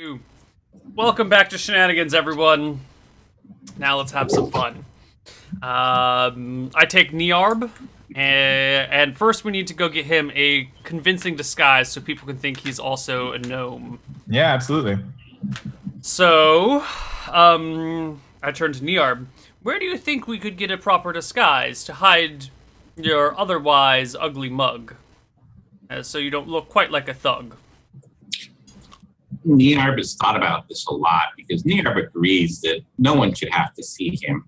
Ooh. Welcome back to Shenanigans, everyone. Now let's have some fun. I take Niarb, and first we need to go get him a convincing disguise so people can think he's also a gnome. Yeah, absolutely. So, I turn to Niarb. Where do you think we could get a proper disguise to hide your otherwise ugly mug, so you don't look quite like a thug? Niarb has thought about this a lot because Niarb agrees that no one should have to see him.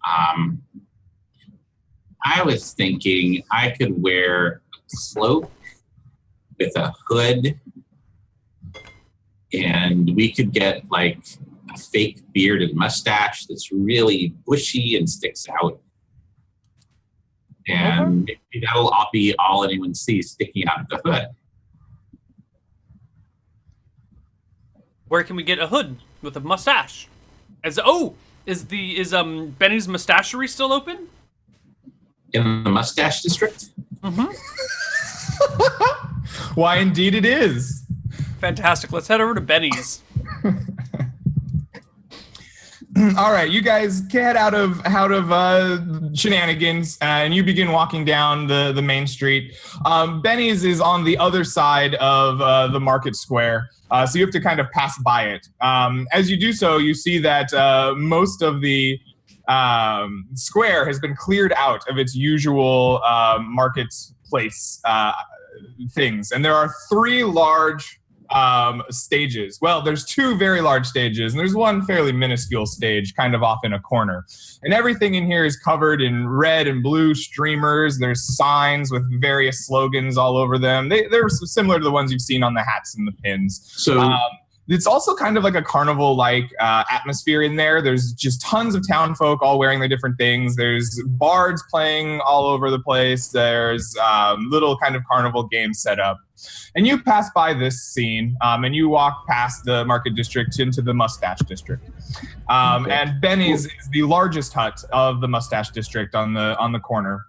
I was thinking I could wear a cloak with a hood, and we could get like a fake beard and mustache that's really bushy and sticks out. And maybe that'll all be all anyone sees sticking out of the hood. Where can we get a hood with a mustache? Is Benny's mustachery still open? In the mustache district? Mm-hmm. Why, indeed it is. Fantastic. Let's head over to Benny's. All right, you guys get out of Shenanigans, and you begin walking down the main street. Benny's is on the other side of the market square, so you have to kind of pass by it. As you do so, you see that most of the square has been cleared out of its usual marketplace things, and there are three large stages. Well, there's two very large stages, and there's one fairly minuscule stage kind of off in a corner. And everything in here is covered in red and blue streamers. There's signs with various slogans all over them. They're similar to the ones you've seen on the hats and the pins. So it's also kind of like a carnival-like atmosphere in there. There's just tons of town folk all wearing their different things. There's bards playing all over the place. There's little kind of carnival games set up. And you pass by this scene, and you walk past the market district into the mustache district. And Benny's is the largest hut of the mustache district on the corner.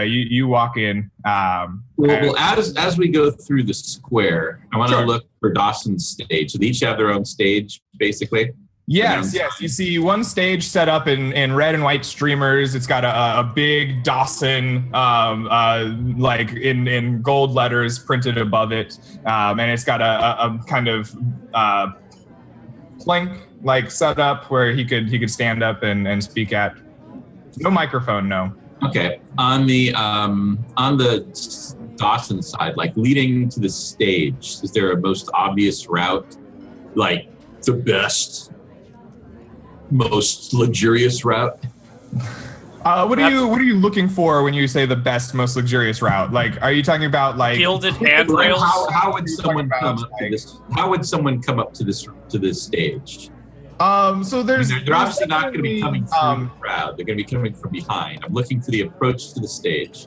You walk in. Well, as we go through the square, I want to look for Dawson's stage. So they each have their own stage, basically. Yes. You see one stage set up in red and white streamers. It's got a big Dawson, like in gold letters printed above it, and it's got a kind of plank like set up where he could stand up and speak at. No microphone, no. Okay. On the Dawson side, like leading to the stage, is there a most obvious route, like the best, most luxurious route? What are you looking for when you say the best, most luxurious route? Like, are you talking about like gilded handrails? How would someone come up to this? How would someone come up to this stage? So they're obviously not going to be coming through the crowd. They're going to be coming from behind. I'm looking for the approach to the stage.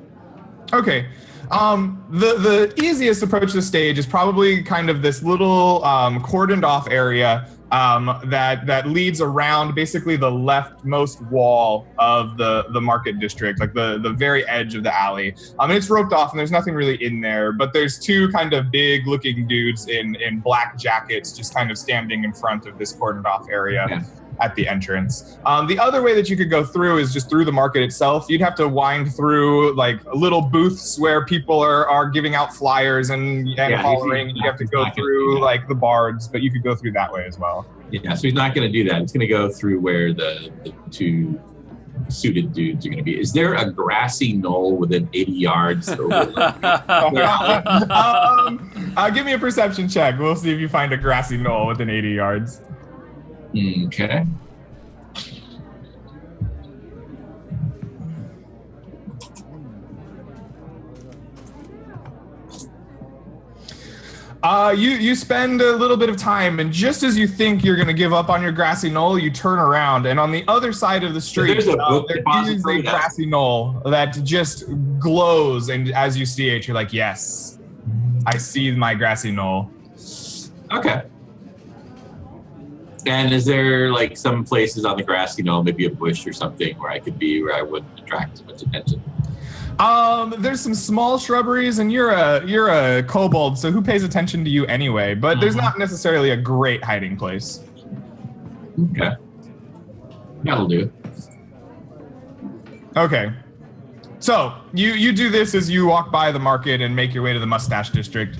Okay. The easiest approach to the stage is probably kind of this little cordoned off area that leads around basically the leftmost wall of the market district, like the very edge of the alley. And it's roped off, and there's nothing really in there, but there's two kind of big looking dudes in black jackets just kind of standing in front of this cordoned off area. At the entrance. The other way that you could go through is just through the market itself. You'd have to wind through like little booths where people are giving out flyers and hollering. You have to go through like the bards, but you could go through that way as well. Yeah, so he's not going to do that. He's going to go through where the two suited dudes are going to be. Is there a grassy knoll within 80 yards? Give me a perception check. We'll see if you find a grassy knoll within 80 yards. Okay. You spend a little bit of time, and just as you think you're going to give up on your grassy knoll, you turn around, and on the other side of the street, there is a grassy knoll that just glows, and as you see it, you're like, yes, I see my grassy knoll. Okay. And is there like some places on the grass, maybe a bush or something where I could be where I wouldn't attract too much attention? There's some small shrubberies, and you're a kobold, so who pays attention to you anyway? But there's not necessarily a great hiding place. Okay. That'll do. Okay. So you do this as you walk by the market and make your way to the Mustache District.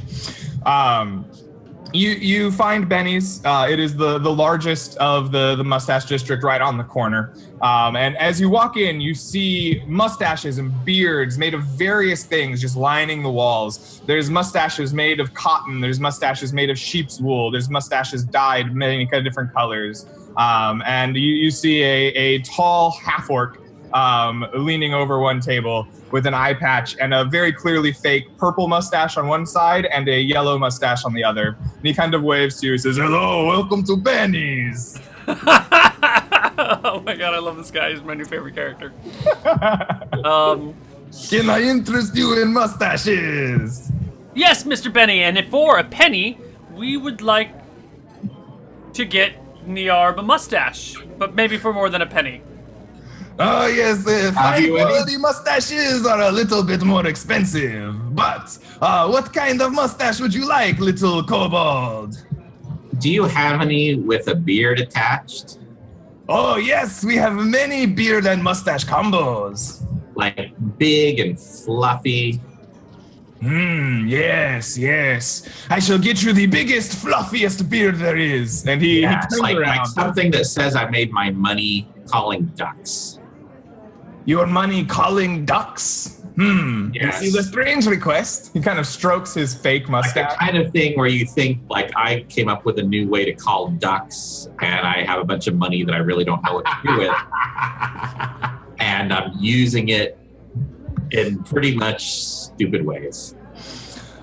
You find Benny's. It is the largest of the Mustache District, right on the corner. And as you walk in, you see mustaches and beards made of various things just lining the walls. There's mustaches made of cotton. There's mustaches made of sheep's wool. There's mustaches dyed many kind of different colors. And you see a tall half-orc leaning over one table with an eye patch and a very clearly fake purple mustache on one side and a yellow mustache on the other. And he kind of waves to you and says, "Hello, welcome to Benny's." Oh my god, I love this guy. He's my new favorite character. Can I interest you in mustaches? Yes, Mr. Benny, and if for a penny, we would like to get Niarb a mustache, but maybe for more than a penny. Oh, yes, fine quality mustaches are a little bit more expensive, but what kind of mustache would you like, little kobold? Do you have any with a beard attached? Oh, yes, we have many beard and mustache combos. Like big and fluffy? Yes. I shall get you the biggest, fluffiest beard there is. And he turns like around. something that says I made my money calling ducks. Your money calling ducks? Yes. This is a strange request. He kind of strokes his fake mustache. Like the kind of thing where you think, like, I came up with a new way to call ducks, and I have a bunch of money that I really don't know what to do with. And I'm using it in pretty much stupid ways.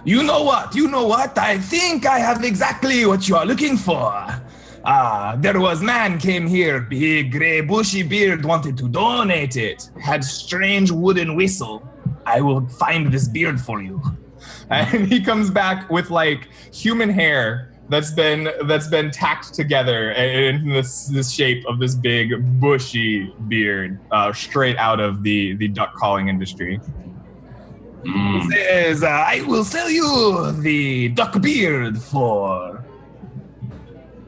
You know what? I think I have exactly what you are looking for. There was man came here, big gray bushy beard, wanted to donate it. Had strange wooden whistle. I will find this beard for you. And he comes back with like human hair that's been tacked together in this shape of this big bushy beard, straight out of the duck calling industry. He says, I will sell you the duck beard for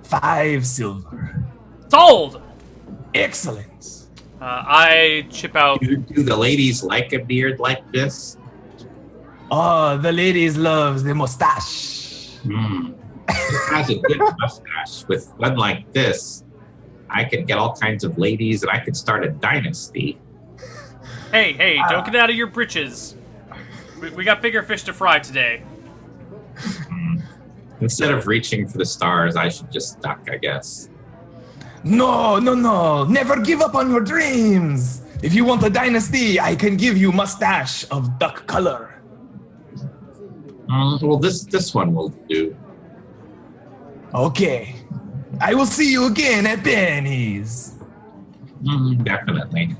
5 silver. Sold! Excellent. I chip out. Do the ladies like a beard like this? Oh, the ladies love the mustache. It has a good mustache. With one like this, I could get all kinds of ladies and I could start a dynasty. Hey, don't get out of your britches. We got bigger fish to fry today. Instead of reaching for the stars, I should just duck, I guess. No. Never give up on your dreams. If you want a dynasty, I can give you mustache of duck color. Well, this one will do. Okay. I will see you again at Benny's. Definitely.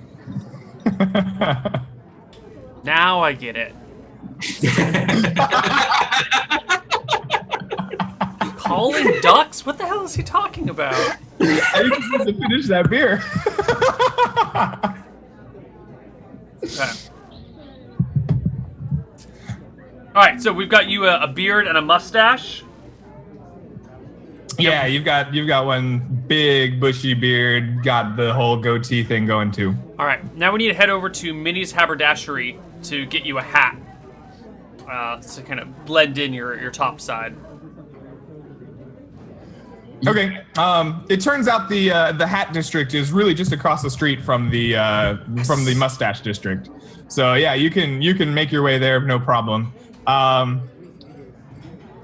Now I get it. Calling ducks? What the hell is he talking about? I think he's supposed to finish that beer. All right, so we've got you a beard and a mustache. Yeah, you've got one big bushy beard, got the whole goatee thing going too. All right, now we need to head over to Minnie's haberdashery to get you a hat, to kind of blend in your top side. Okay. It turns out the hat district is really just across the street from the mustache district. So yeah, you can make your way there, no problem.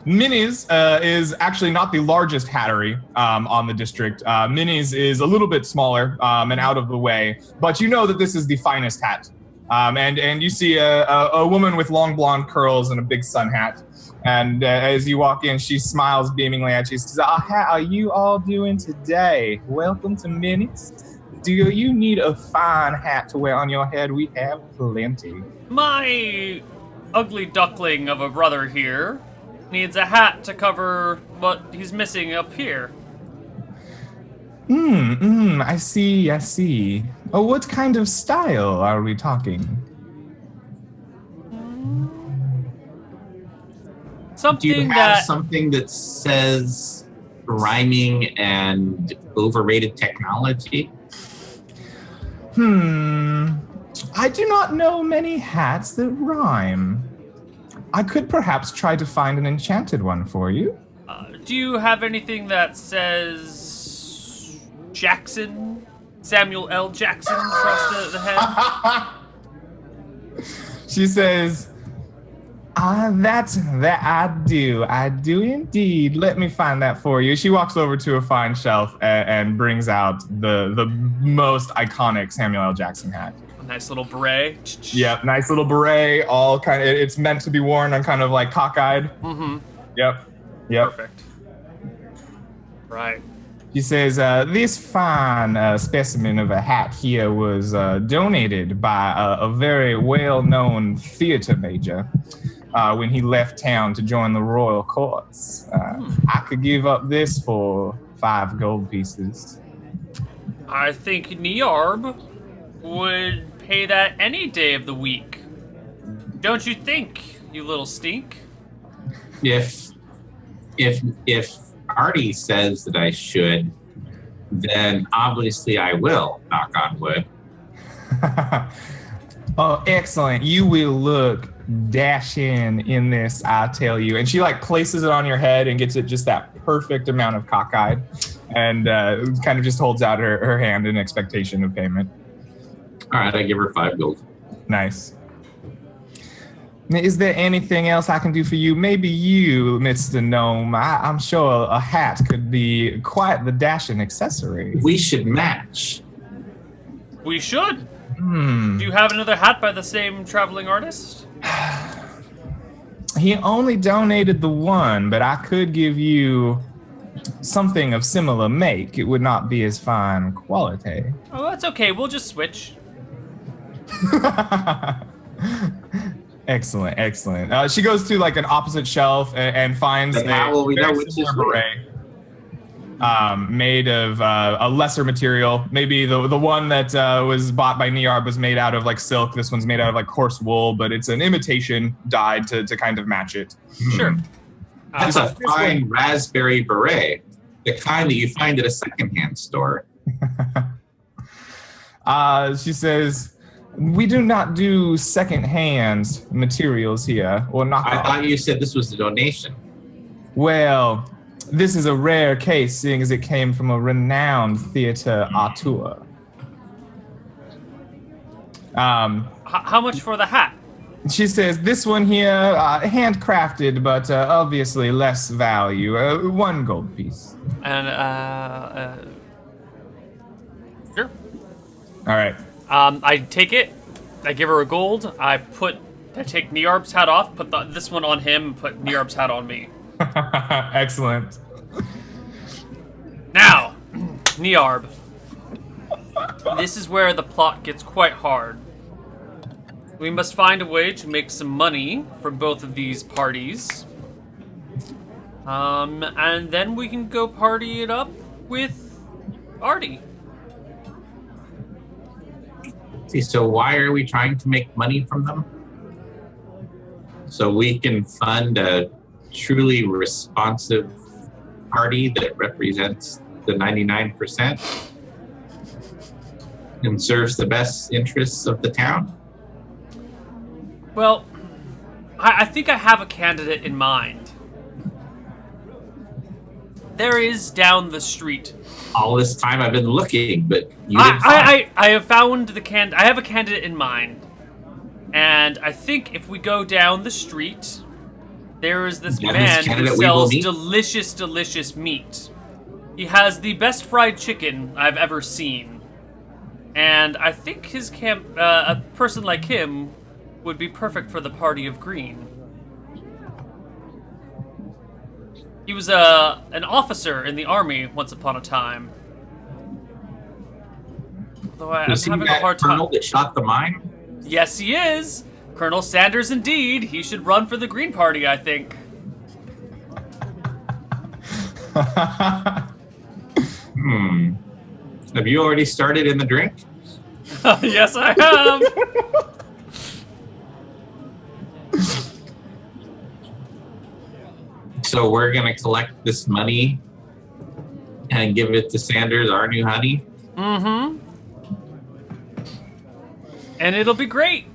Minnie's is actually not the largest hattery on the district. Minnie's is a little bit smaller and out of the way, but you know that this is the finest hat. And you see a woman with long blonde curls and a big sun hat. And as you walk in, she smiles beamingly at you. She says, how are you all doing today? Welcome to Minnie's. Do you need a fine hat to wear on your head? We have plenty. My ugly duckling of a brother here needs a hat to cover what he's missing up here. I see. Oh, what kind of style are we talking? Something Do you have that something that says rhyming and overrated technology? I do not know many hats that rhyme. I could perhaps try to find an enchanted one for you. do you have anything that says Jackson? Samuel L. Jackson across the head? She says, that I do. I do indeed. Let me find that for you. She walks over to a fine shelf and brings out the most iconic Samuel L. Jackson hat. A nice little beret. Yep, nice little beret, all kind of, it's meant to be worn on kind of like cockeyed. Mm-hmm. Yep. Perfect. Right. She says, this fine specimen of a hat here was donated by a very well-known theater major when he left town to join the royal courts. I could give up this for 5 gold pieces. I think Niarb would pay that any day of the week. Don't you think, you little stink? If Artie says that I should, then obviously I will, knock on wood. Oh, excellent. You will look dashing in this, I tell you. And she like places it on your head and gets it just that perfect amount of cockeyed and kind of just holds out her hand in expectation of payment. All right, I give her 5 gold. Nice. Is there anything else I can do for you? Maybe you, Mr. Gnome. I'm sure a hat could be quite the dashing accessory. We should match. We should. Do you have another hat by the same traveling artist? He only donated the one, but I could give you something of similar make. It would not be as fine quality. Oh, that's okay. We'll just switch. Excellent, excellent. She goes to like an opposite shelf and finds Then how will we know which is beret made of a lesser material. Maybe the one that was bought by Niarb was made out of like silk. This one's made out of like coarse wool, but it's an imitation dyed to kind of match it. Sure. That's a fine raspberry beret, the kind that you find at a secondhand store. She says, we do not do second-hand materials here, or not. I thought you said this was a donation. Well, this is a rare case, seeing as it came from a renowned theater auteur. How much for the hat? She says, this one here, handcrafted, but obviously less value. 1 gold piece. And, sure. All right. I take it. I give her a gold. I take Niarb's hat off, put this one on him, put Niarb's hat on me. Excellent. Now, Niarb. This is where the plot gets quite hard. We must find a way to make some money from both of these parties. And then we can go party it up with Artie. See, so why are we trying to make money from them? So we can fund a truly responsive party that represents the 99% and serves the best interests of the town? Well, I think I have a candidate in mind. There is down the street. All this time I've been looking, but you didn't find. I have found I have a candidate in mind, and I think if we go down the street, there is this man who sells delicious meat. He has the best fried chicken I've ever seen, and I think a person like him would be perfect for the party of green. He was an officer in the army once upon a time. Though I'm having a hard time. Colonel that shot the mine? Yes, he is. Colonel Sanders, indeed. He should run for the Green Party, I think. Have you already started in the drink? Yes, I have. So we're gonna collect this money and give it to Sanders, our new honey. Mm-hmm. And it'll be great.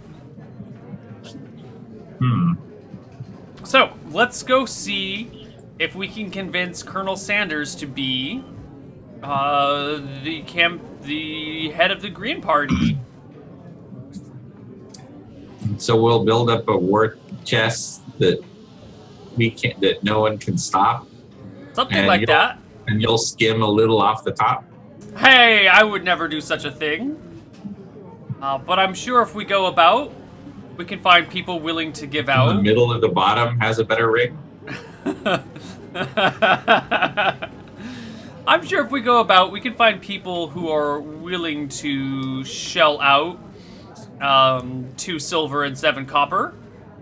So let's go see if we can convince Colonel Sanders to be the head of the Green Party. So we'll build up a war chest that no one can stop. Something like that. And you'll skim a little off the top. Hey, I would never do such a thing. But I'm sure if we go about, we can find people willing to give out. The middle of the bottom has a better ring. I'm sure if we go about, we can find people who are willing to shell out 2 silver and 7 copper.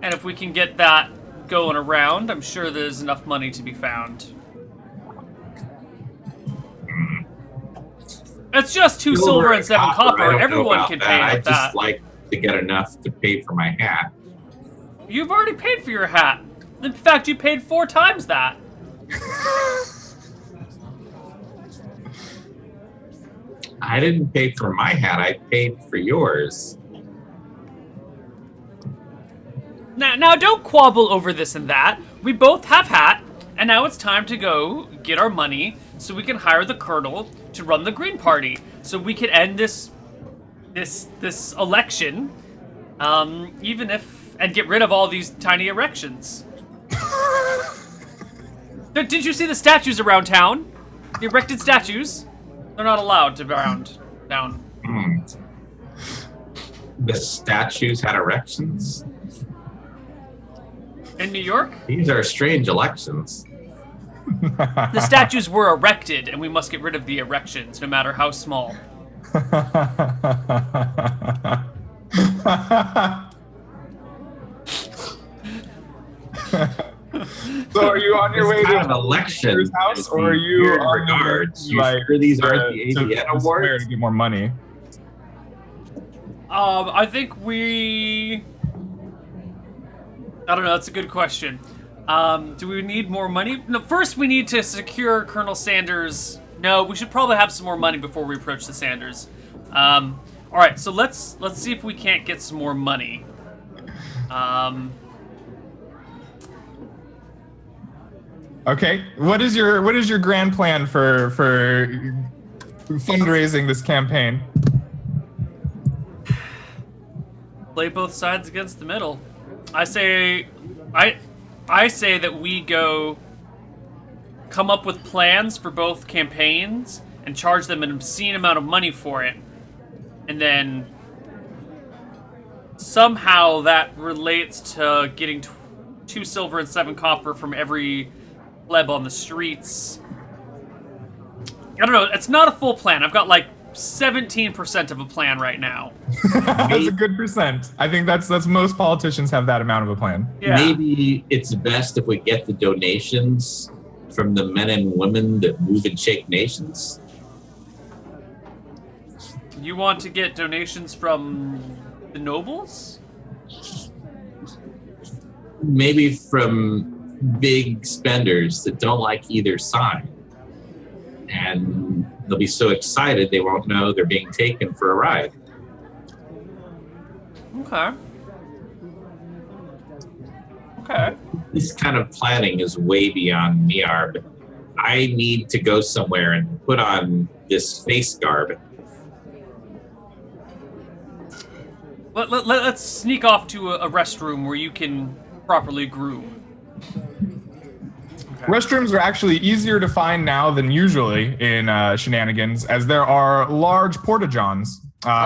And if we can get that going around, I'm sure there's enough money to be found. It's just 2 silver and 7 copper. Everyone can pay I'd with that. just like to get enough to pay for my hat. You've already paid for your hat. In fact, you paid 4 times that. I didn't pay for my hat. I paid for yours. Now, don't quabble over this and that. We both have hat, and now it's time to go get our money so we can hire the colonel to run the Green Party, so we can end this election, and get rid of all these tiny erections. Did you see the statues around town? The erected statues? They're not allowed to bound down. The statues had erections? In New York? These are strange elections. The statues were erected, and we must get rid of the erections, no matter how small. So are you on your way to to an election his house, or are you on regards? your way, You sure these aren't the AVN awards? To get more money? I think I don't know, that's a good question. Do we need more money? No, first we need to secure Colonel Sanders. No, we should probably have some more money before we approach the Sanders. Alright, so let's see if we can't get some more money. Okay, what is your grand plan for fundraising this campaign? Play both sides against the middle. I say that we go come up with plans for both campaigns and charge them an obscene amount of money for it. And then somehow that relates to getting 2 silver and 7 copper from every pleb on the streets. I don't know, it's not a full plan. I've got like 17% of a plan right now. That's a good percent. I think that's most politicians have that amount of a plan. Yeah. Maybe it's best if we get the donations from the men and women that move and shake nations. You want to get donations from the nobles? Maybe from big spenders that don't like either side. And they'll be so excited they won't know they're being taken for a ride. Okay. This kind of planning is way beyond Niarb. I need to go somewhere and put on this face garb. Let's sneak off to a restroom where you can properly groom. Okay. Restrooms are actually easier to find now than usually in Shenanigans, as there are large porta-johns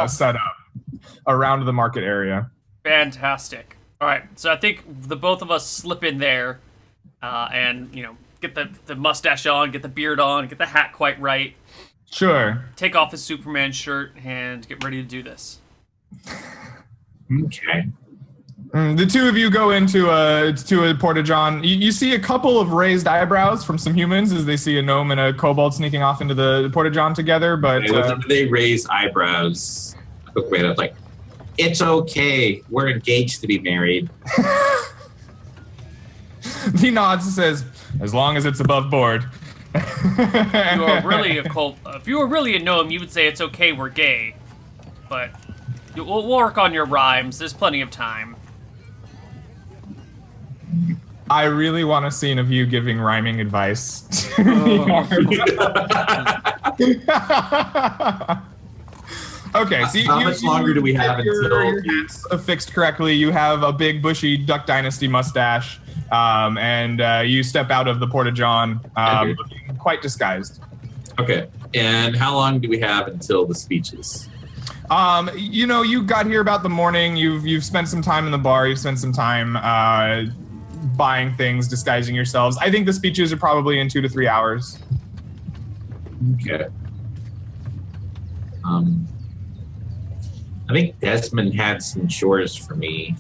set up around the market area. Fantastic. All right, so I think the both of us slip in there and, get the mustache on, get the beard on, get the hat quite right. Sure. Take off his Superman shirt and get ready to do this. Okay. The two of you go into a porta-john. You see a couple of raised eyebrows from some humans as they see a gnome and a kobold sneaking off into the porta-john together. But whenever they raise eyebrows, I look right up like, it's okay. We're engaged to be married. He nods and says, as long as it's above board. If you were really if you were really a gnome, you would say it's okay, we're gay. But we'll work on your rhymes. There's plenty of time. I really want a scene of you giving rhyming advice. Okay, so how much longer do we have until your hats affixed correctly? You have a big bushy Duck Dynasty mustache, and you step out of the Porta-John looking quite disguised. Okay, and how long do we have until the speeches? You got here about the morning. You've spent some time in the bar. You've spent some time buying things, disguising yourselves. I think the speeches are probably in 2 to 3 hours. Okay. I think Desmond had some chores for me.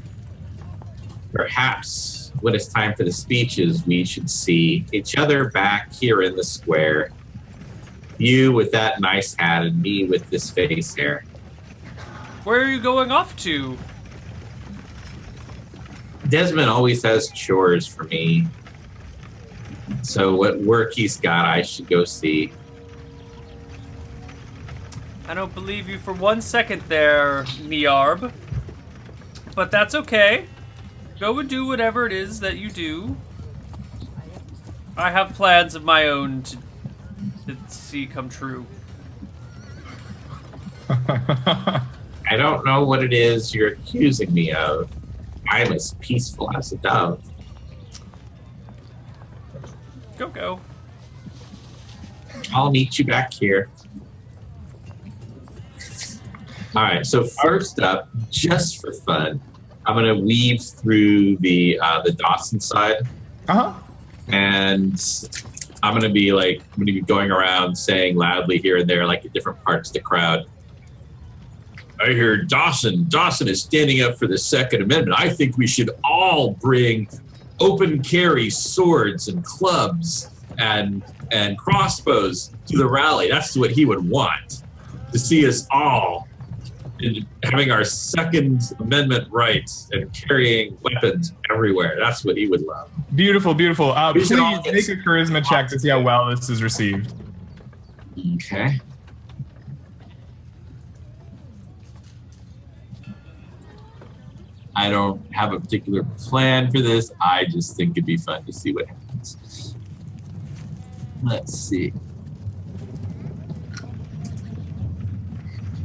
Perhaps when it's time for the speeches, we should see each other back here in the square. You with that nice hat and me with this face hair. Where are you going off to? Desmond always has chores for me. So what work he's got, I should go see. I don't believe you for 1 second there, Niarb. But that's okay. Go and do whatever it is that you do. I have plans of my own to see come true. I don't know what it is you're accusing me of. I'm as peaceful as a dove. Go. I'll meet you back here. All right, so first up, just for fun, I'm gonna weave through the Dawson side, and I'm gonna be going around saying loudly here and there, like in different parts of the crowd. I hear Dawson is standing up for the Second Amendment. I think we should all bring open carry swords and clubs and crossbows to the rally. That's what he would want, to see us all having our Second Amendment rights and carrying weapons everywhere. That's what he would love. Beautiful. Please make a charisma check to see how well this is received. Okay. I don't have a particular plan for this. I just think it'd be fun to see what happens. Let's see.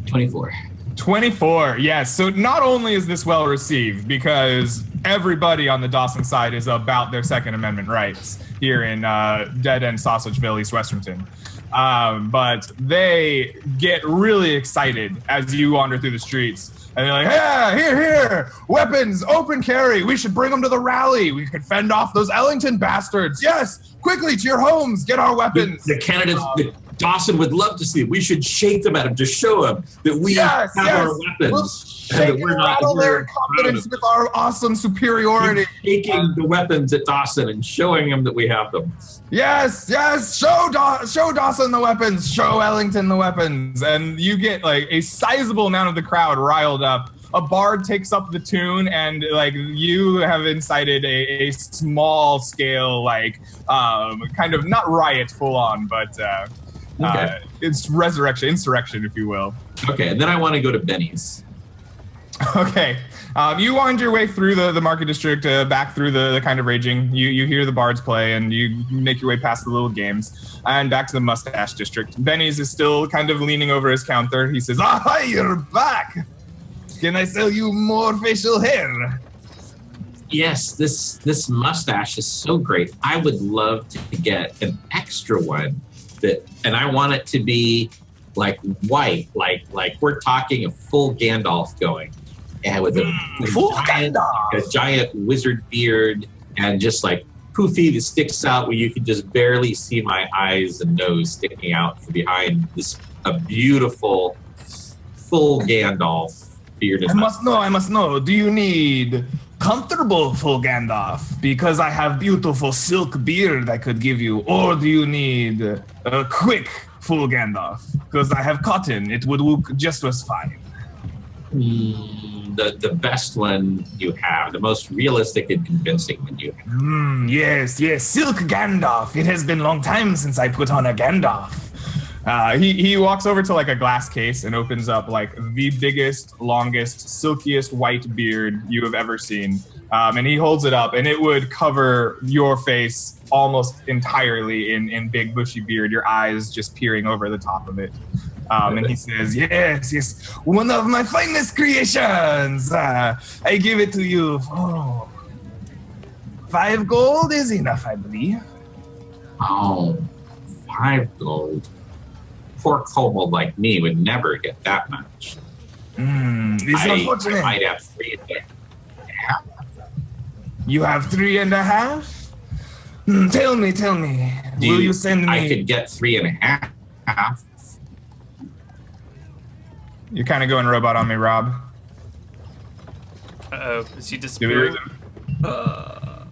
24. Yes. So not only is this well received, because everybody on the Dawson side is about their Second Amendment rights here in Dead End Sausageville, East Westernton. But they get really excited as you wander through the streets. And they're like, yeah, here, weapons, open carry. We should bring them to the rally. We could fend off those Ellington bastards. Yes, quickly to your homes, get our weapons. The candidates that Dawson would love to see. We should shake them at him to show him that we have our weapons. We'll shake and rattle their confidence with our awesome superiority. Shaking the weapons at Dawson and showing him that we have them. Yes, show Dawson the weapons, show Ellington the weapons. And you get like a sizable amount of the crowd riled up. A bard takes up the tune, and like you have incited a small scale, kind of not riot full on, but it's insurrection, if you will. Okay, and then I want to go to Benny's. Okay. You wind your way through the market district, back through the kind of raging. You hear the bards play, and you make your way past the little games, and back to the mustache district. Benny's is still kind of leaning over his counter. He says, "Ah, you're back! Can I sell you more facial hair?" Yes, this mustache is so great. I would love to get an extra one and I want it to be like white, like we're talking a full Gandalf going. And with a giant wizard beard and just like poofy that sticks out where you can just barely see my eyes and nose sticking out from behind a beautiful full Gandalf beard. I must know. Do you need comfortable full Gandalf? Because I have beautiful silk beard I could give you. Or do you need a quick full Gandalf? Because I have cotton. It would look just as fine. the best one you have, the most realistic and convincing one you have. Yes, Silk Gandalf. It has been a long time since I put on a Gandalf. He walks over to like a glass case and opens up like the biggest, longest, silkiest white beard you have ever seen. And he holds it up, and it would cover your face almost entirely in big bushy beard, your eyes just peering over the top of it. And he says, yes, one of my finest creations. I give it to you. Oh, 5 gold is enough, I believe. Oh, 5 gold. Poor kobold like me would never get that much. It's unfortunate. I might have 3.5. You have 3.5? Tell me. Will you send me? I could get 3.5. You're kind of going robot on me, Rob. Uh-oh, is he disappearing? I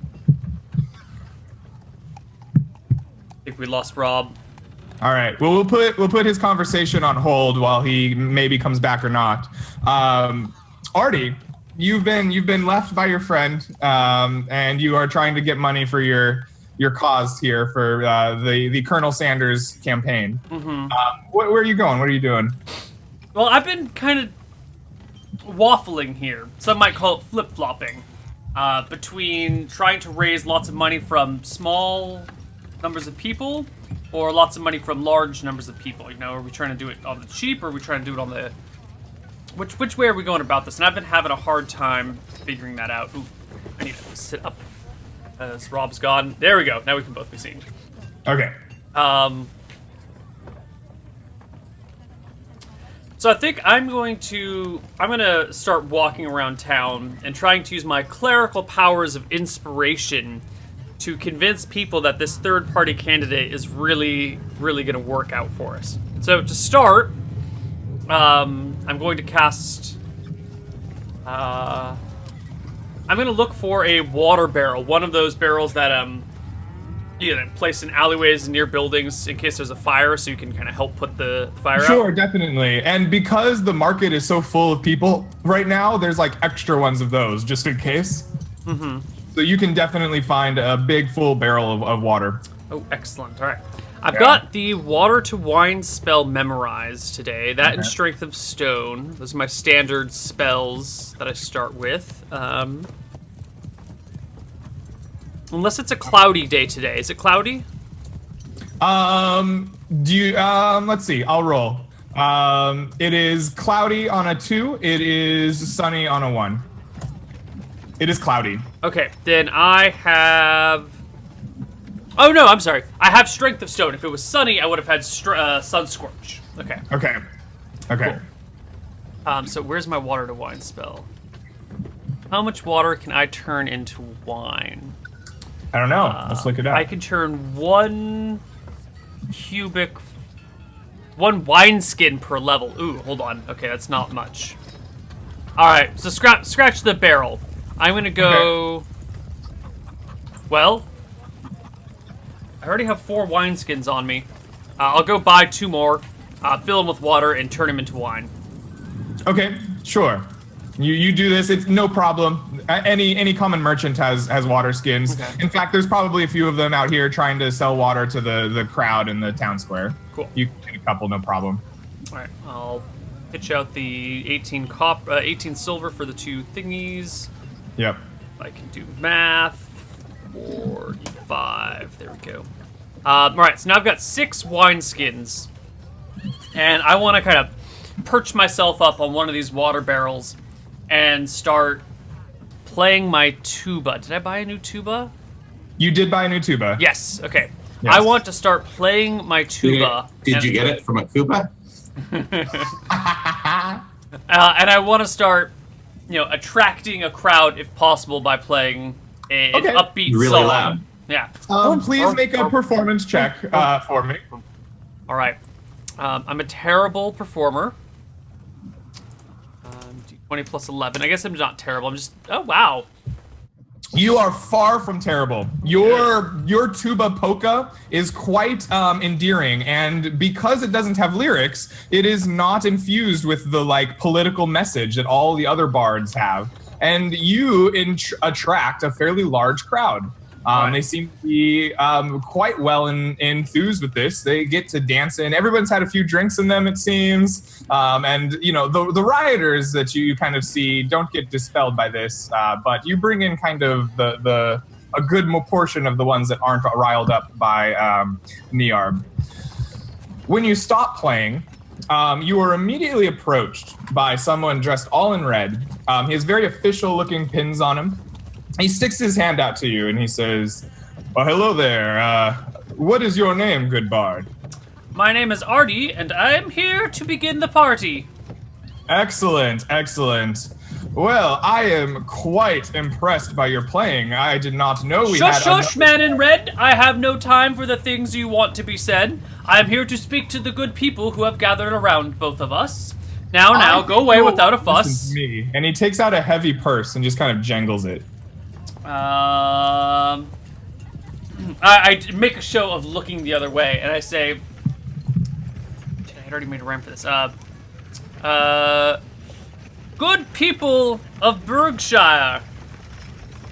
think we lost Rob. All right. Well, we'll put his conversation on hold while he maybe comes back or not. Artie, you've been left by your friend, and you are trying to get money for your cause here for the Colonel Sanders campaign. Where are you going? What are you doing? Well, I've been kind of waffling here. Some might call it flip-flopping. Between trying to raise lots of money from small numbers of people or lots of money from large numbers of people. You know, are we trying to do it on the cheap or are we trying to do it on the... Which way are we going about this? And I've been having a hard time figuring that out. Ooh, I need to sit up as Rob's gone. There we go. Now we can both be seen. Okay. So I think I'm gonna start walking around town and trying to use my clerical powers of inspiration to convince people that this third-party candidate is really, really gonna work out for us. So to start, I'm going to cast. I'm gonna look for a water barrel, one of those barrels that placed in alleyways near buildings in case there's a fire, so you can kind of help put the fire out. Sure, definitely. And because the market is so full of people right now, there's like extra ones of those just in case. So you can definitely find a big full barrel of water. Oh, excellent. All right. I've got the water to wine spell memorized today. That and Strength of Stone. Those are my standard spells that I start with. Unless it's a cloudy day today. Is it cloudy? Let's see. I'll roll. It is cloudy on a 2. It is sunny on a 1. It is cloudy. Okay, then I have... Oh, no, I'm sorry. I have Strength of Stone. If it was sunny, I would have had Sun Scorch. Okay. Okay. Cool. So where's my water to wine spell? How much water can I turn into wine? I don't know. Let's look it up. I can turn 1 wineskin per level. Ooh, hold on. Okay, that's not much. All right, so scratch the barrel. I'm gonna go. Okay. Well, I already have 4 wineskins on me. I'll go buy 2 more, fill them with water, and turn them into wine. Okay, sure. You do this, it's no problem. Any common merchant has water skins. Okay. In fact, there's probably a few of them out here trying to sell water to the crowd in the town square. Cool. You can get a couple, no problem. All right, I'll pitch out the 18 silver for the 2 thingies. Yep. I can do math. 45. There we go. All right, so now I've got 6 wineskins, and I want to kind of perch myself up on one of these water barrels and start playing my tuba. Did I buy a new tuba? You did buy a new tuba. Yes. Okay. Yes. I want to start playing my tuba. Did you get it from a Cuba? And I want to start, attracting a crowd if possible by playing an upbeat really song. Loud. Yeah. Please make a performance check for me. All right. I'm a terrible performer. 20 plus 11. I guess I'm not terrible. I'm just... Oh, wow. You are far from terrible. Your tuba polka is quite endearing, and because it doesn't have lyrics, it is not infused with the like political message that all the other bards have. And you attract a fairly large crowd. They seem to be quite well enthused with this. They get to dance in. Everyone's had a few drinks in them, it seems. And, you know, the rioters that you kind of see don't get dispelled by this. But you bring in kind of a good portion of the ones that aren't riled up by Niarb. When you stop playing, you are immediately approached by someone dressed all in red. He has very official-looking pins on him. He sticks his hand out to you and he says, "Well, hello there. What is your name, good bard?" My name is Artie, and I am here to begin the party. Excellent, excellent. Well, I am quite impressed by your playing. I did not know we had... Shush, man in red. I have no time for the things you want to be said. I am here to speak to the good people who have gathered around both of us. Now, go away without a fuss. Listen to me. And he takes out a heavy purse and just kind of jangles it. I make a show of looking the other way, and I say... I had already made a rhyme for this. Good people of Berkshire.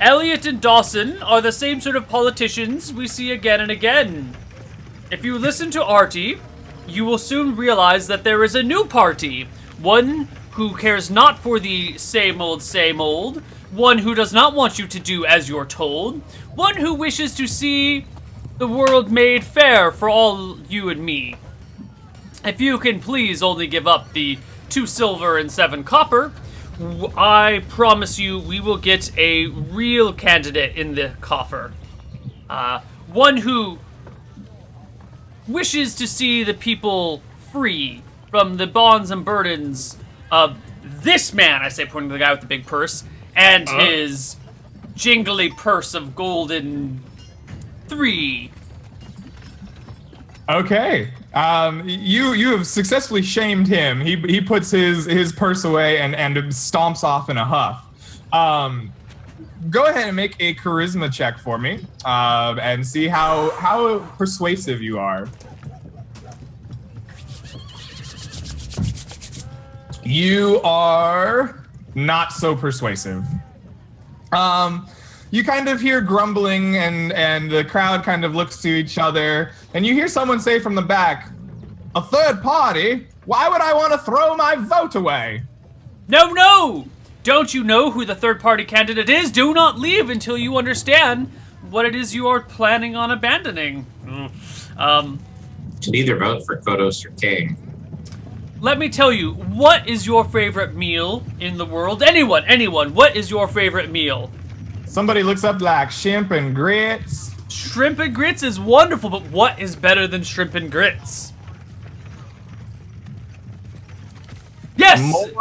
Elliot and Dawson are the same sort of politicians we see again and again. If you listen to Artie, you will soon realize that there is a new party. One who cares not for the same old. One who does not want you to do as you're told. One who wishes to see the world made fair for all you and me. If you can please only give up the 2 silver and 7 copper, I promise you we will get a real candidate in the coffer. One who wishes to see the people free from the bonds and burdens of this man, I say, pointing to the guy with the big purse, and his jingly purse of golden 3. Okay. You have successfully shamed him. He puts his purse away and stomps off in a huff. Go ahead and make a charisma check for me, and see how persuasive you are. You are not so persuasive. You kind of hear grumbling, and the crowd kind of looks to each other, and you hear someone say from the back, "A third party? Why would I want to throw my vote away?" No! Don't you know who the third party candidate is? Do not leave until you understand what it is you are planning on abandoning. Should either vote for Kodos or King. Let me tell you, what is your favorite meal in the world? Anyone, what is your favorite meal? Somebody looks up like shrimp and grits. Shrimp and grits is wonderful, but what is better than shrimp and grits? Yes,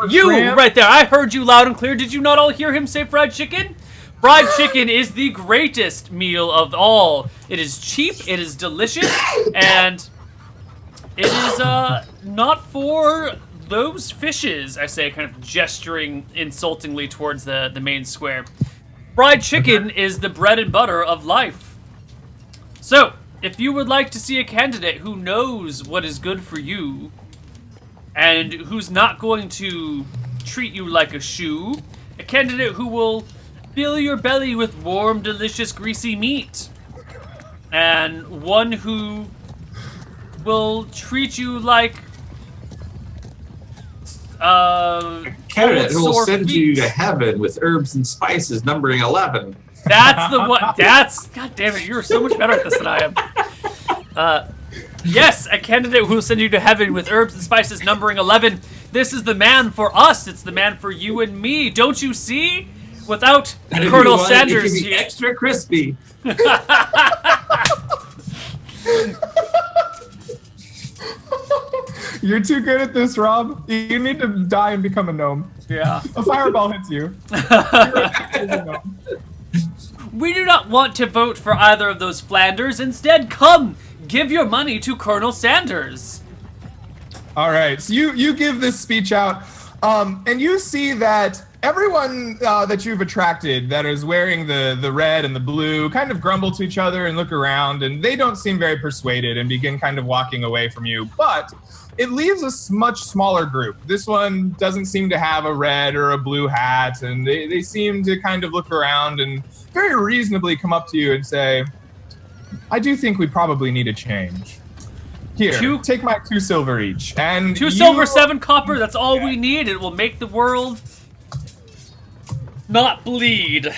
you shrimp. right there. I heard you loud and clear. Did you not all hear him say fried chicken? Fried chicken is the greatest meal of all. It is cheap, it is delicious, and it is not for those fishes, I say, kind of gesturing insultingly towards the main square. Fried chicken is the bread and butter of life. So, if you would like to see a candidate who knows what is good for you, and who's not going to treat you like a shoe, a candidate who will fill your belly with warm, delicious, greasy meat, and one who will treat you like A candidate who will sore send feet. you to heaven with herbs and spices numbering 11. That's the one. God damn it, you're so much better at this than I am. Yes, a candidate who will send you to heaven with herbs and spices numbering 11. This is the man for us. It's the man for you and me. Don't you see? Without And if Colonel you want it, Sanders it can be here. extra crispy. You're too good at this, Rob. You need to die and become a gnome. Yeah. A fireball hits you. We do not want to vote for either of those Flanders. Instead, come, give your money to Colonel Sanders. All right, so you give this speech out, and you see that everyone that you've attracted that is wearing the red and the blue kind of grumble to each other and look around, and they don't seem very persuaded and begin kind of walking away from you. But it leaves a much smaller group. This one doesn't seem to have a red or a blue hat, and they seem to kind of look around and very reasonably come up to you and say, I do think we probably need a change. Here, take my 2 silver each. And 2 silver, 7 copper, that's all we need. It will make the world not bleed.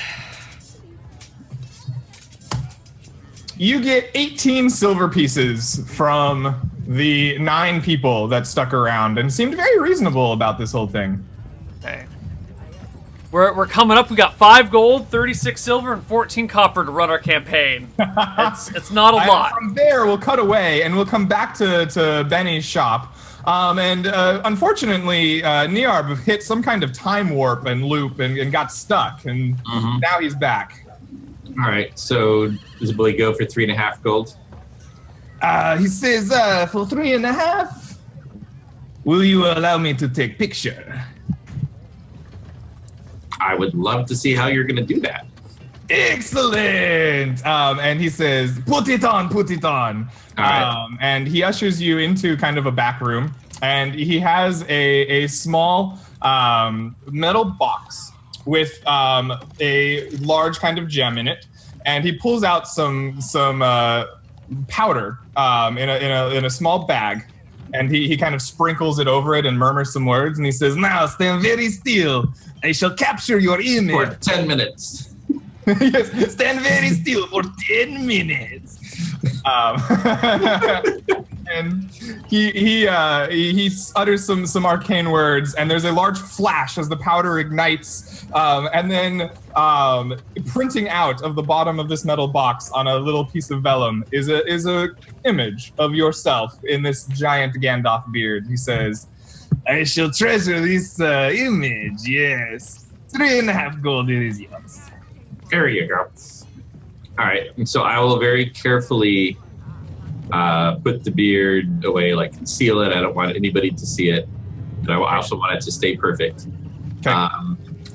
You get 18 silver pieces from the 9 people that stuck around and seemed very reasonable about this whole thing. Okay. We're coming up. We got 5 gold, 36 silver, and 14 copper to run our campaign. It's not a lot. From there, we'll cut away and we'll come back to Benny's shop. Unfortunately, Niarb hit some kind of time warp and loop and got stuck, and now he's back. All right. So does Billy go for 3.5 gold? He says, for 3.5, will you allow me to take picture? I would love to see how you're going to do that. Excellent. And he says, put it on. All right. And he ushers you into kind of a back room, and he has a small metal box with a large kind of gem in it, and he pulls out some powder in a small bag, and he kind of sprinkles it over it and murmurs some words, and he says, now stand very still. I shall capture your image. For 10 minutes. Yes, stand very still for 10 minutes. And he utters some arcane words, and there's a large flash as the powder ignites, and then printing out of the bottom of this metal box on a little piece of vellum is a image of yourself in this giant Gandalf beard. He says, I shall treasure this image, yes. 3.5 gold it is yours. There you go. All right. And so I will very carefully put the beard away, like conceal it. I don't want anybody to see it. But I also want it to stay perfect. Okay.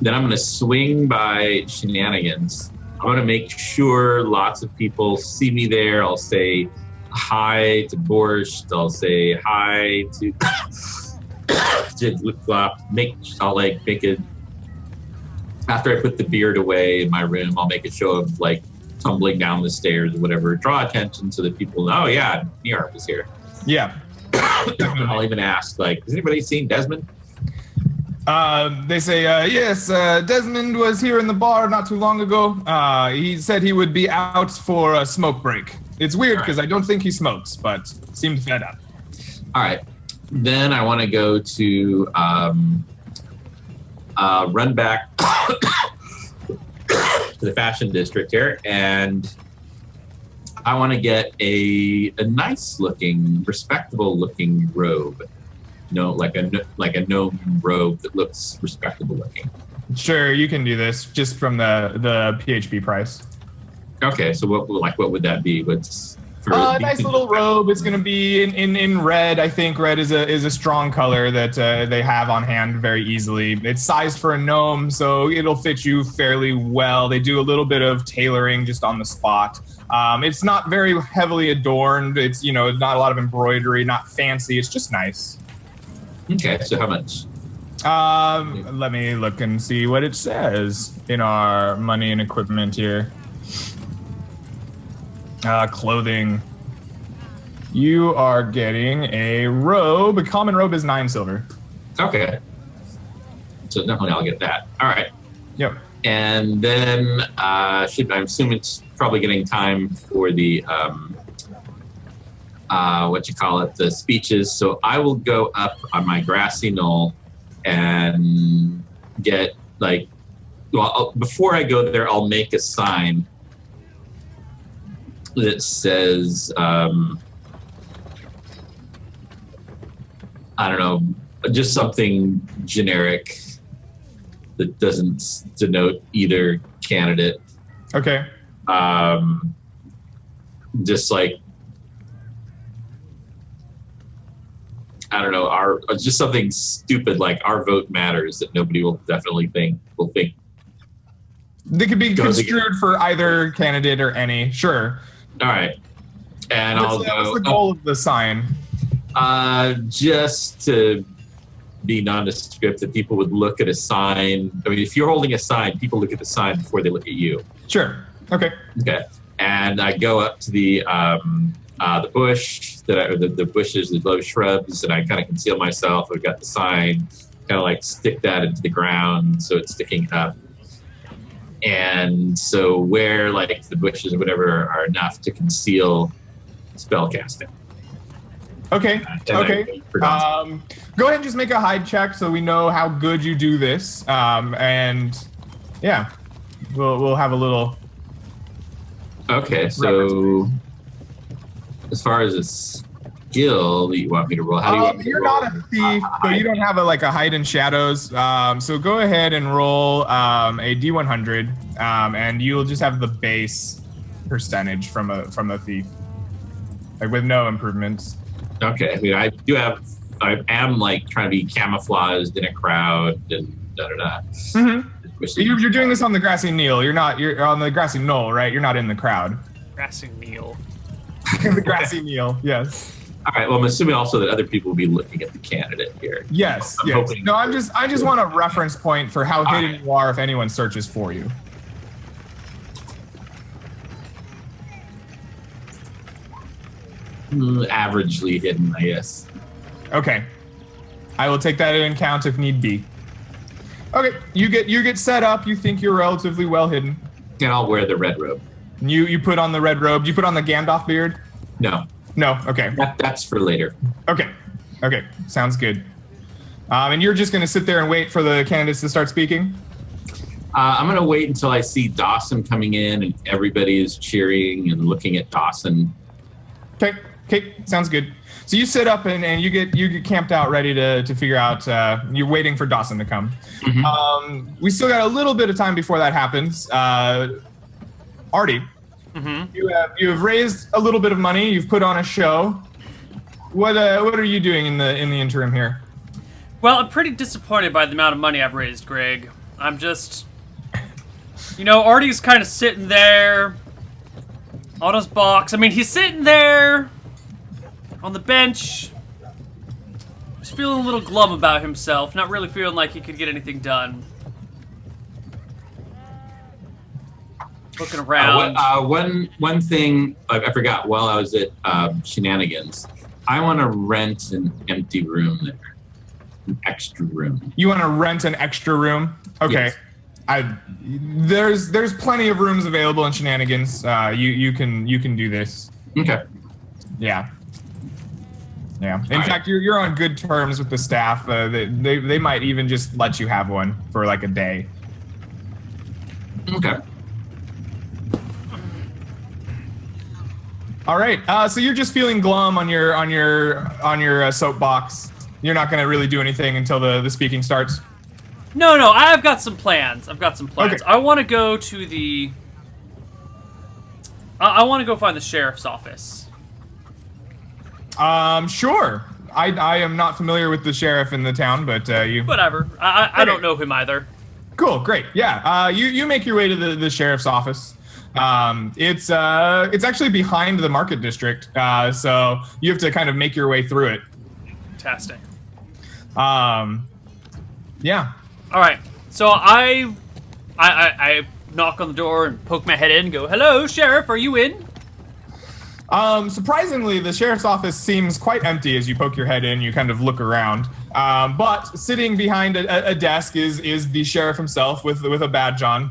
Then I'm going to swing by Shenanigans. I want to make sure lots of people see me there. I'll say hi to Borscht. I'll say hi to... I'll make it after I put the beard away in my room. I'll make a show of like tumbling down the stairs or whatever, draw attention so that people know, oh yeah, Niarb is here. Yeah. I'll even ask, like, has anybody seen Desmond? They say, yes, Desmond was here in the bar not too long ago. He said he would be out for a smoke break. It's weird because I don't think he smokes, but seemed fed up. All right. Then I want to go to run back to the fashion district here, and I want to get a nice looking, respectable looking robe. No, like a gnome robe that looks respectable looking. Sure, you can do this just from the PHP price. Okay, so what would that be? What's a nice little robe. It's going to be in red. I think red is a strong color that they have on hand very easily. It's sized for a gnome, so it'll fit you fairly well. They do a little bit of tailoring just on the spot. It's not very heavily adorned. It's, not a lot of embroidery, not fancy. It's just nice. Okay, so how much? Let me look and see what it says in our money and equipment here. Clothing. You are getting a robe. A common robe is 9 silver. Okay. So definitely I'll get that. All right. Yep. And then I'm assuming it's probably getting time for the the speeches. So I will go up on my grassy knoll and get before I go there, I'll make a sign that says, I don't know, just something generic that doesn't denote either candidate. Okay. Just like, I don't know, our just something stupid like our vote matters that nobody will think. They could be Goes construed for either candidate or any. Sure. All right, and What's the goal of the sign? Just to be nondescript, that people would look at a sign. I mean, if you're holding a sign, people look at the sign before they look at you. Sure. Okay. Okay. And I go up to the bush the bushes, the low shrubs, and I kind of conceal myself. I've got the sign, kind of like stick that into the ground so it's sticking up. And so where like the bushes or whatever are enough to conceal spell casting. Okay. Okay. Go ahead and just make a hide check so we know how good you do this. And yeah, we'll have a little. Okay, so as far as a skill that you want me to roll, how do you? You're not a thief, so you don't have a hide in shadows. So go ahead and roll a D100, and you'll just have the base percentage from a thief, like with no improvements. Okay, I mean, I am like trying to be camouflaged in a crowd and da. Mm-hmm. You're doing this on the grassy knoll. You're on the grassy knoll, right? You're not in the crowd. Grassy knoll. The grassy knoll, yes. All right. Well, I'm assuming also that other people will be looking at the candidate here. Yes. I'm yes. hoping- No, I just want a reference point for how hidden you are if anyone searches for you. Averagely hidden, I guess. Okay. I will take that into account if need be. Okay, you get set up. You think you're relatively well hidden. And I'll wear the red robe. You put on the red robe. You put on the Gandalf beard. No, No. Okay. that's for later. Okay. Okay. Sounds good. And you're just gonna sit there and wait for the candidates to start speaking. I'm gonna wait until I see Dawson coming in and everybody is cheering and looking at Dawson. Okay. Okay. Sounds good. So you sit up and you get camped out, ready to figure out. You're waiting for Dawson to come. Mm-hmm. We still got a little bit of time before that happens. Artie, Mm-hmm. you have raised a little bit of money. You've put on a show. What are you doing in the interim here? Well, I'm pretty disappointed by the amount of money I've raised, Greg. I'm just, Artie's kind of sitting there on his box. I mean, he's sitting there on the bench, just feeling a little glum about himself, not really feeling like he could get anything done. Looking around. One thing I forgot while I was at Shenanigans, I want to rent an empty room there, an extra room. You want to rent an extra room? Okay. Yes. There's plenty of rooms available in Shenanigans. You can do this. Okay. Yeah. Yeah. In All fact, you're on good terms with the staff. They might even just let you have one for like a day. Okay. All right. So you're just feeling glum on your soapbox. You're not going to really do anything until the speaking starts. No, I've got some plans. Okay. I want to go to the. I want to go find the sheriff's office. Sure. I am not familiar with the sheriff in the town, but you. Whatever. I don't know him either. Cool. Great. Yeah. You make your way to the sheriff's office. It's actually behind the market district, so you have to kind of make your way through it. Fantastic. Yeah. All right. So I knock on the door and poke my head in and go, "Hello, sheriff. Are you in?" Surprisingly, the sheriff's office seems quite empty as you poke your head in. You kind of look around, but sitting behind a desk is the sheriff himself with a badge on.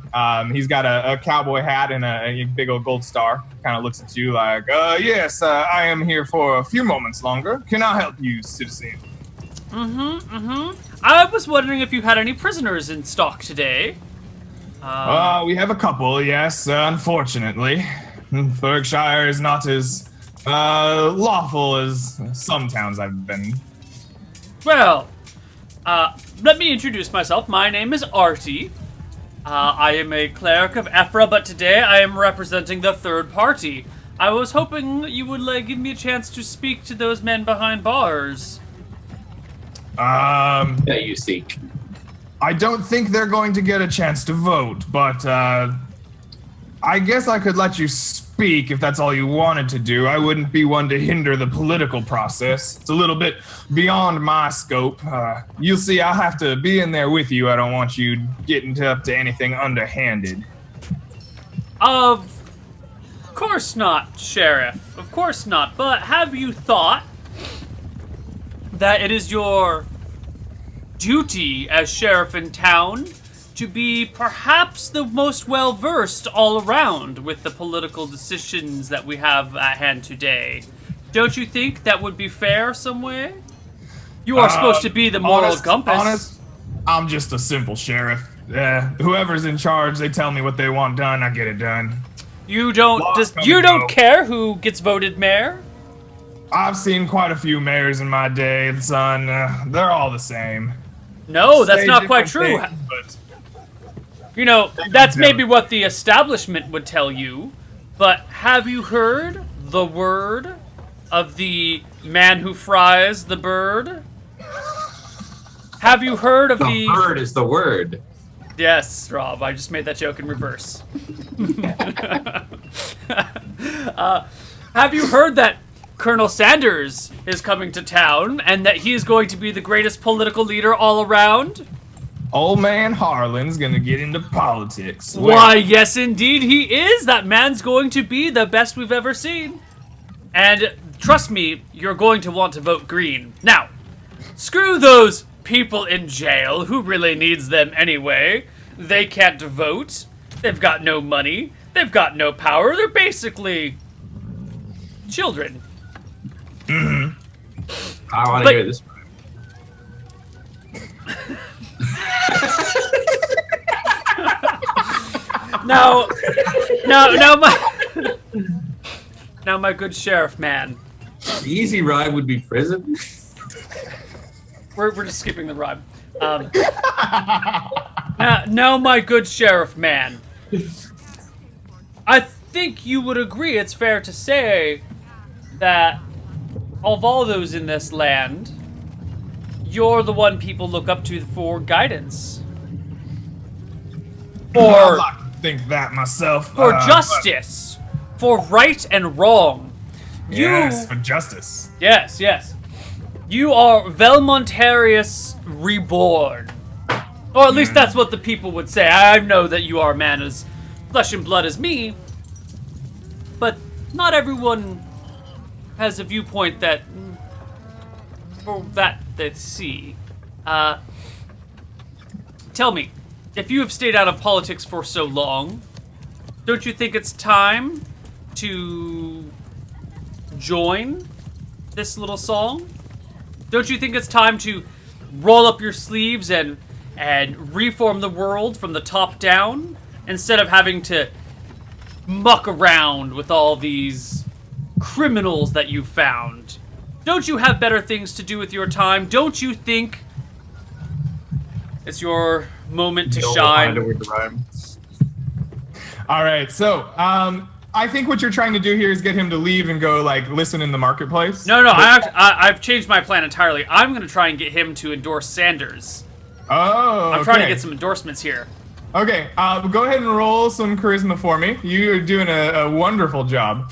He's got a cowboy hat and a big old gold star. Kind of looks at you like, yes, I am here for a few moments longer. Can I help you, citizen? I was wondering if you had any prisoners in stock today. We have a couple, yes, unfortunately. Berkshire is not as lawful as some towns I've been. Well, let me introduce myself. My name is Artie. I am a cleric of Ephra, but today I am representing the third party. I was hoping you would give me a chance to speak to those men behind bars. that you seek? I don't think they're going to get a chance to vote, but I guess I could let you speak if that's all you wanted to do. I wouldn't be one to hinder the political process. It's a little bit beyond my scope. You'll see, I'll have to be in there with you. I don't want you getting up to anything underhanded. Of course not, Sheriff. Of course not. But have you thought that it is your duty as sheriff in town to be perhaps the most well-versed all around with the political decisions that we have at hand today? Don't you think that would be fair some way? You are supposed to be the moral compass. I'm just a simple sheriff. Whoever's in charge, they tell me what they want done, I get it done. You don't care who gets voted mayor? I've seen quite a few mayors in my day, son. They're all the same. No, that's not quite true. Things, but you know, that's maybe what the establishment would tell you, but have you heard the word of the man who fries the bird? Have you heard of the bird is the word. Yes, Rob, I just made that joke in reverse. Have you heard that Colonel Sanders is coming to town and that he is going to be the greatest political leader all around? Old man Harlan's gonna get into politics. Why, yes, indeed he is. That man's going to be the best we've ever seen. And trust me, you're going to want to vote green. Now, screw those people in jail. Who really needs them anyway? They can't vote. They've got no money. They've got no power. They're basically children. Mm-hmm. I want to hear this. Now, my good sheriff man. The easy ride would be prison. We're just skipping the rhyme. Now, my good sheriff man. I think you would agree it's fair to say that of all those in this land, you're the one people look up to for guidance. I'd like to think that myself. For justice. For right and wrong. Yes, for justice. Yes, yes. You are Velmontarius reborn. Or at least that's what the people would say. I know that you are a man as flesh and blood as me, but not everyone has a viewpoint that they see. Tell me, if you have stayed out of politics for so long, don't you think it's time to join this little song? Don't you think it's time to roll up your sleeves and reform the world from the top down instead of having to muck around with all these criminals that you've found? Don't you have better things to do with your time? Don't you think it's your moment to shine? All right, so I think what you're trying to do here is get him to leave and go like listen in the marketplace. No, I've changed my plan entirely. I'm going to try and get him to endorse Sanders. Oh, I'm trying to get some endorsements here. Okay, go ahead and roll some charisma for me. You're doing a wonderful job.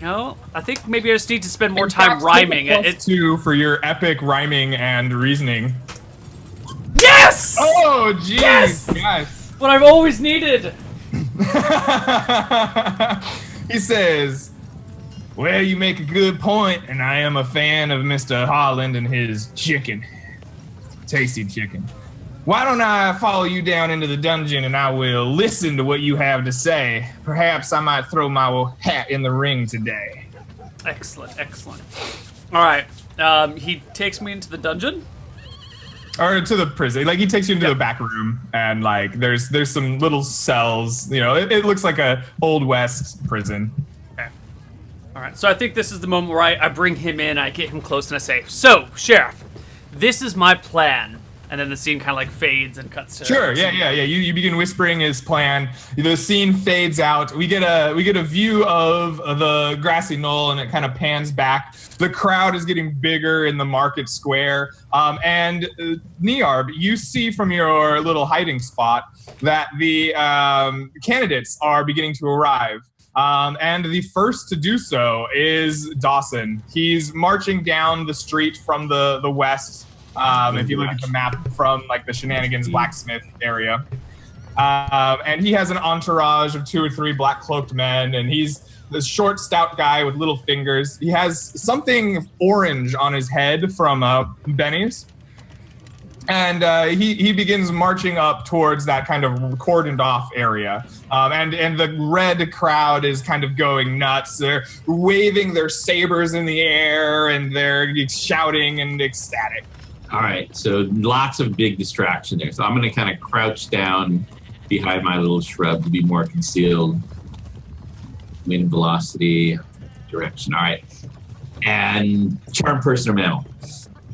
No, I think maybe I just need to spend more time rhyming. It's +2 for your epic rhyming and reasoning. Yes! Oh, jeez. Yes! What I've always needed. He says, well, you make a good point, and I am a fan of Mr. Holland and his chicken. Tasty chicken. Why don't I follow you down into the dungeon and I will listen to what you have to say. Perhaps I might throw my hat in the ring today. Excellent, excellent. All right, he takes me into the dungeon? Or to the prison. Like, he takes you into the back room, and, like, there's some little cells. You know, it looks like a Old West prison. Okay. All right, so I think this is the moment where I bring him in, I get him close, and I say, so, Sheriff, this is my plan. and then the scene kind of like fades and cuts to. Sure. Yeah. You begin whispering his plan. The scene fades out. We get a view of the grassy knoll, and it kind of pans back. The crowd is getting bigger in the market square. And Niarb, you see from your little hiding spot that the candidates are beginning to arrive. And the first to do so is Dawson. He's marching down the street from the west. If you look at the map from like the Shenanigans blacksmith area. And he has an entourage of 2 or 3 black cloaked men, and he's this short, stout guy with little fingers. He has something orange on his head from Benny's. And he begins marching up towards that kind of cordoned off area. And the red crowd is kind of going nuts. They're waving their sabers in the air, and they're shouting and ecstatic. All right, so lots of big distraction there. So I'm going to kind of crouch down behind my little shrub to be more concealed. Wind velocity, direction. All right. And charm person or mammal.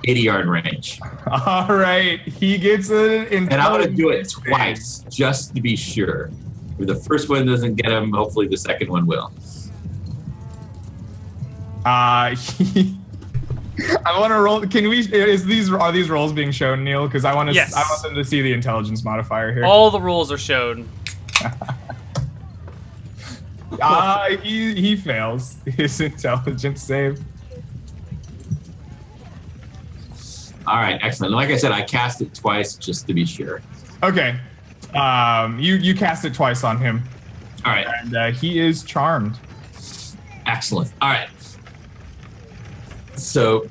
80-yard range. All right, he gets it. And I'm going to do it twice, just to be sure. If the first one doesn't get him, hopefully the second one will. I want to roll. Can we? Are these rolls being shown, Neil? Because I want to. Yes. I want them to see the intelligence modifier here. All the rules are shown. He fails his intelligence save. All right, excellent. Like I said, I cast it twice just to be sure. Okay. You cast it twice on him. All right. And he is charmed. Excellent. All right. So.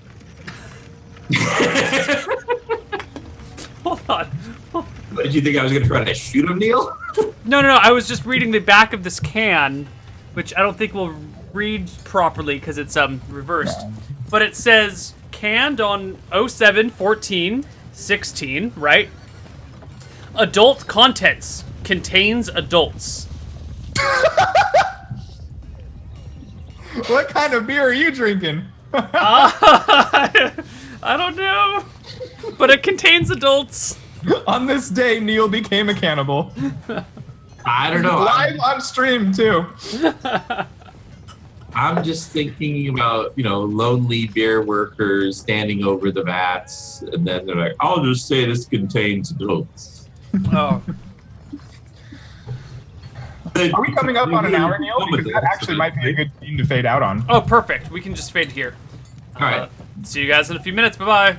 Hold on. What did you think I was going to try to shoot him, Neil? No. I was just reading the back of this can, which I don't think will read properly because it's reversed. No. But it says canned on 07/14/16, right? Adult contents contains adults. What kind of beer are you drinking? I don't know, but it contains adults. On this day, Neil became a cannibal. I don't know. Live on stream too. I'm just thinking about, lonely beer workers standing over the vats, and then they're like, I'll just say this contains adults. Oh. Are we coming up on an hour, Neil? Because that actually might be a good scene to fade out on. Oh, perfect. We can just fade here. All right. See you guys in a few minutes. Bye-bye.